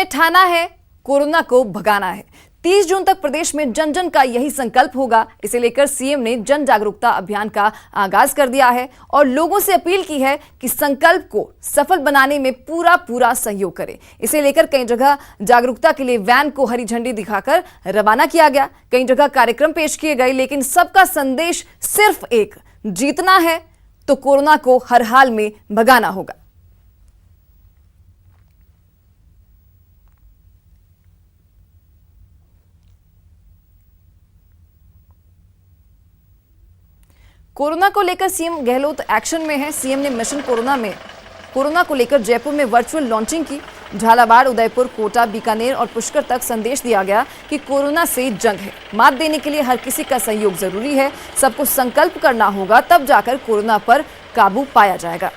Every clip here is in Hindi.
ठाना है, कोरोना को भगाना है। 30 जून तक प्रदेश में जन जन का यही संकल्प होगा। इसे लेकर सीएम ने जन जागरूकता अभियान का आगाज कर दिया है और लोगों से अपील की है कि संकल्प को सफल बनाने में पूरा सहयोग करें। इसे लेकर कई जगह जागरूकता के लिए वैन को हरी झंडी दिखाकर रवाना किया गया। कई जगह कार्यक्रम पेश किए गए, लेकिन सबका संदेश सिर्फ एक, जीतना है तो कोरोना को हर हाल में भगाना होगा। कोरोना को लेकर सीएम गहलोत एक्शन में है। सीएम ने मिशन कोरोना को लेकर जयपुर में वर्चुअल लॉन्चिंग की। झालावाड़, उदयपुर, कोटा, बीकानेर और पुष्कर तक संदेश दिया गया कि कोरोना से जंग है। मात देने के लिए हर किसी का सहयोग जरूरी है। सबको संकल्प करना होगा, तब जाकर कोरोना पर काबू पाया जाएगा।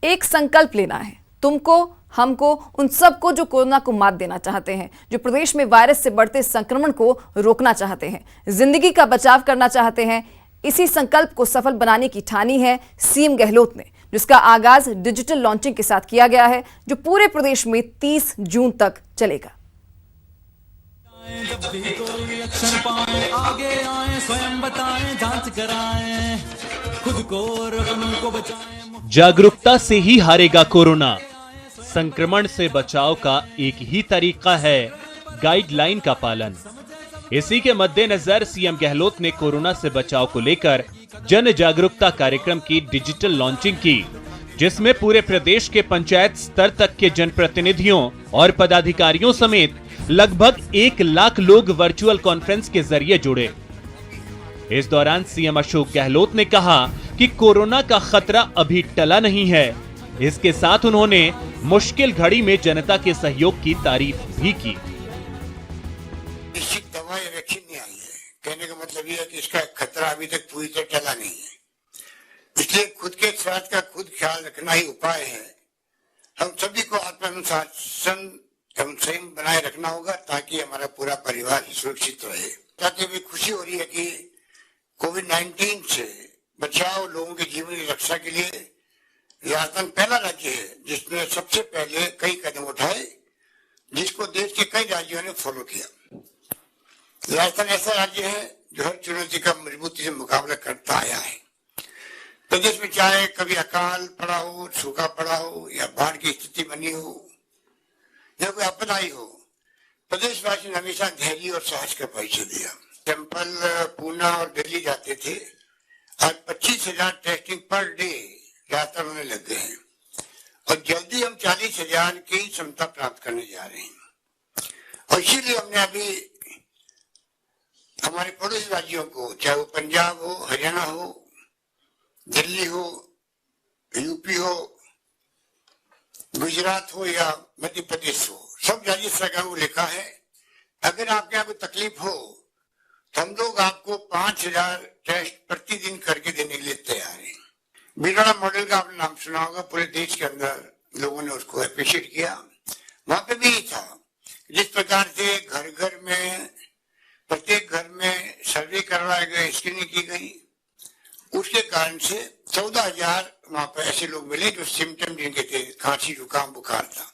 एक संकल्प लेना है, तुमको, हमको, उन सबको जो कोरोना को मात देना चाहते हैं, जो प्रदेश में वायरस से बढ़ते संक्रमण को रोकना चाहते हैं, जिंदगी का बचाव करना चाहते हैं। इसी संकल्प को सफल बनाने की ठानी है सीएम गहलोत ने, जिसका आगाज डिजिटल लॉन्चिंग के साथ किया गया है, जो पूरे प्रदेश में 30 जून तक चलेगा। जब भी कोई रिएक्शन पाए, आगे आए, स्वयं बताएं, जांच कराएं, खुद को और अपनों को बचाएं। जागरूकता से ही हारेगा कोरोना। संक्रमण से बचाव का एक ही तरीका है, गाइडलाइन का पालन। इसी के मद्देनजर सीएम गहलोत ने कोरोना से बचाव को लेकर जन जागरूकता कार्यक्रम की डिजिटल लॉन्चिंग की, जिसमें पूरे प्रदेश के पंचायत स्तर तक के जनप्रतिनिधियों और पदाधिकारियों समेत लगभग 1 लाख लोग वर्चुअल कॉन्फ्रेंस के जरिए जुड़े। इस दौरान सीएम अशोक गहलोत ने कहा कि कोरोना का खतरा अभी टला नहीं है। इसके साथ उन्होंने मुश्किल घड़ी में जनता के सहयोग की तारीफ भी की। निश्चित दवा या वैक्सीन नहीं आई है, कहने का मतलब यह है कि इसका खतरा अभी तक पूरी तरह टला नहीं है। इसलिए खुद के स्वास्थ्य का खुद ख्याल रखना ही उपाय है। हम सभी को आत्मानुशासन एवं संयम बनाए रखना होगा, ताकि हमारा पूरा परिवार सुरक्षित रहे। ताकि भी खुशी हो रही है कि कोविड-19 से बचाव, लोगों के जीवन की रक्षा के लिए राजस्थान पहला राज्य है जिसने सबसे पहले कई कदम उठाए, जिसको देश के कई राज्यों ने फॉलो किया। राजस्थान ऐसा राज्य है जो हर चुनौती का मजबूती से मुकाबला करता आया है। प्रदेश में चाहे कभी अकाल पड़ा हो, सूखा पड़ा हो या बाढ़ की स्थिति बनी हो या कोई आपदा आई हो, प्रदेशवासी ने हमेशा धैर्य और साहस का परिचय दिया। सैंपल पूना और दिल्ली जाते थे, आज 25,000 टेस्टिंग पर डे राजस्थान में लग गए हैं और जल्दी हम 40,000 की क्षमता प्राप्त करने जा रहे हैं। और इसीलिए हमने अभी हमारे पड़ोसी राज्यों को, चाहे वो पंजाब हो, हरियाणा हो, दिल्ली हो, यूपी हो, गुजरात हो या मध्य प्रदेश हो, सब राज्य सरकारों को लिखा है, अगर आपके यहाँ कोई तकलीफ हो तो हम लोग आपको 5,000 टेस्ट प्रतिदिन करके देने के लिए तैयार हैं। भीलवाड़ा मॉडल का आपने नाम सुना होगा, पूरे देश के अंदर लोगों ने उसको अप्रिशिएट किया। वहां पे भी था जिस प्रकार से घर घर में, प्रत्येक घर में सर्वे करवाए गए, स्क्रीनिंग की गई, उसके कारण से 14,000 वहां पर ऐसे लोग मिले जो सिम्टम जिनके थे, खांसी, जुकाम, बुखार था,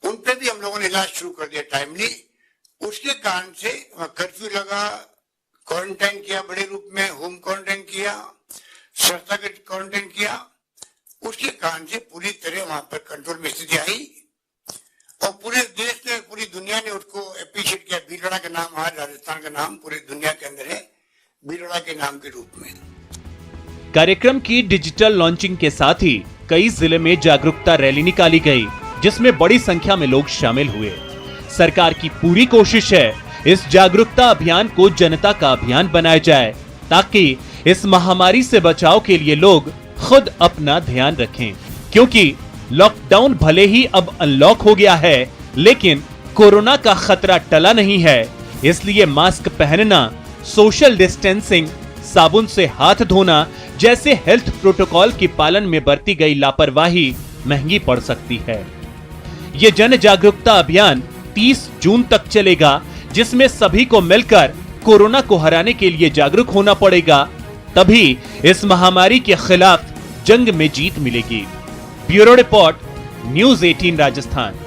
उन पे भी हम लोगों ने इलाज शुरू कर दिया टाइमली। उसके कारण से कर्फ्यू लगा, क्वारंटाइन किया, बड़े रूप में होम क्वारंटाइन किया, संस्थागत क्वारंटाइन किया। उसके कारण से पूरी तरह वहां पर कंट्रोल में स्थिति आई और पूरे देश ने, पूरी दुनिया ने उसको अप्रिशिएट किया। भीलवाड़ा का नाम आज राजस्थान का नाम पूरी दुनिया के अंदर है, भीलवाड़ा के नाम के रूप में। कार्यक्रम की डिजिटल लॉन्चिंग के साथ ही कई जिले में जागरूकता रैली निकाली गई, जिसमें बड़ी संख्या में लोग शामिल हुए। सरकार की पूरी कोशिश है इस जागरूकता अभियान को जनता का अभियान बनाया जाए, ताकि इस महामारी से बचाव के लिए लोग खुद अपना ध्यान रखें। क्योंकि लॉकडाउन भले ही अब अनलॉक हो गया है, लेकिन कोरोना का खतरा टला नहीं है। इसलिए मास्क पहनना, सोशल डिस्टेंसिंग, साबुन से हाथ धोना जैसे हेल्थ प्रोटोकॉल के पालन में बरती गई लापरवाही महंगी पड़ सकती है। ये जन जागरूकता अभियान 30 जून तक चलेगा, जिसमें सभी को मिलकर कोरोना को हराने के लिए जागरूक होना पड़ेगा, तभी इस महामारी के खिलाफ जंग में जीत मिलेगी। Bureau report, news 18 Rajasthan.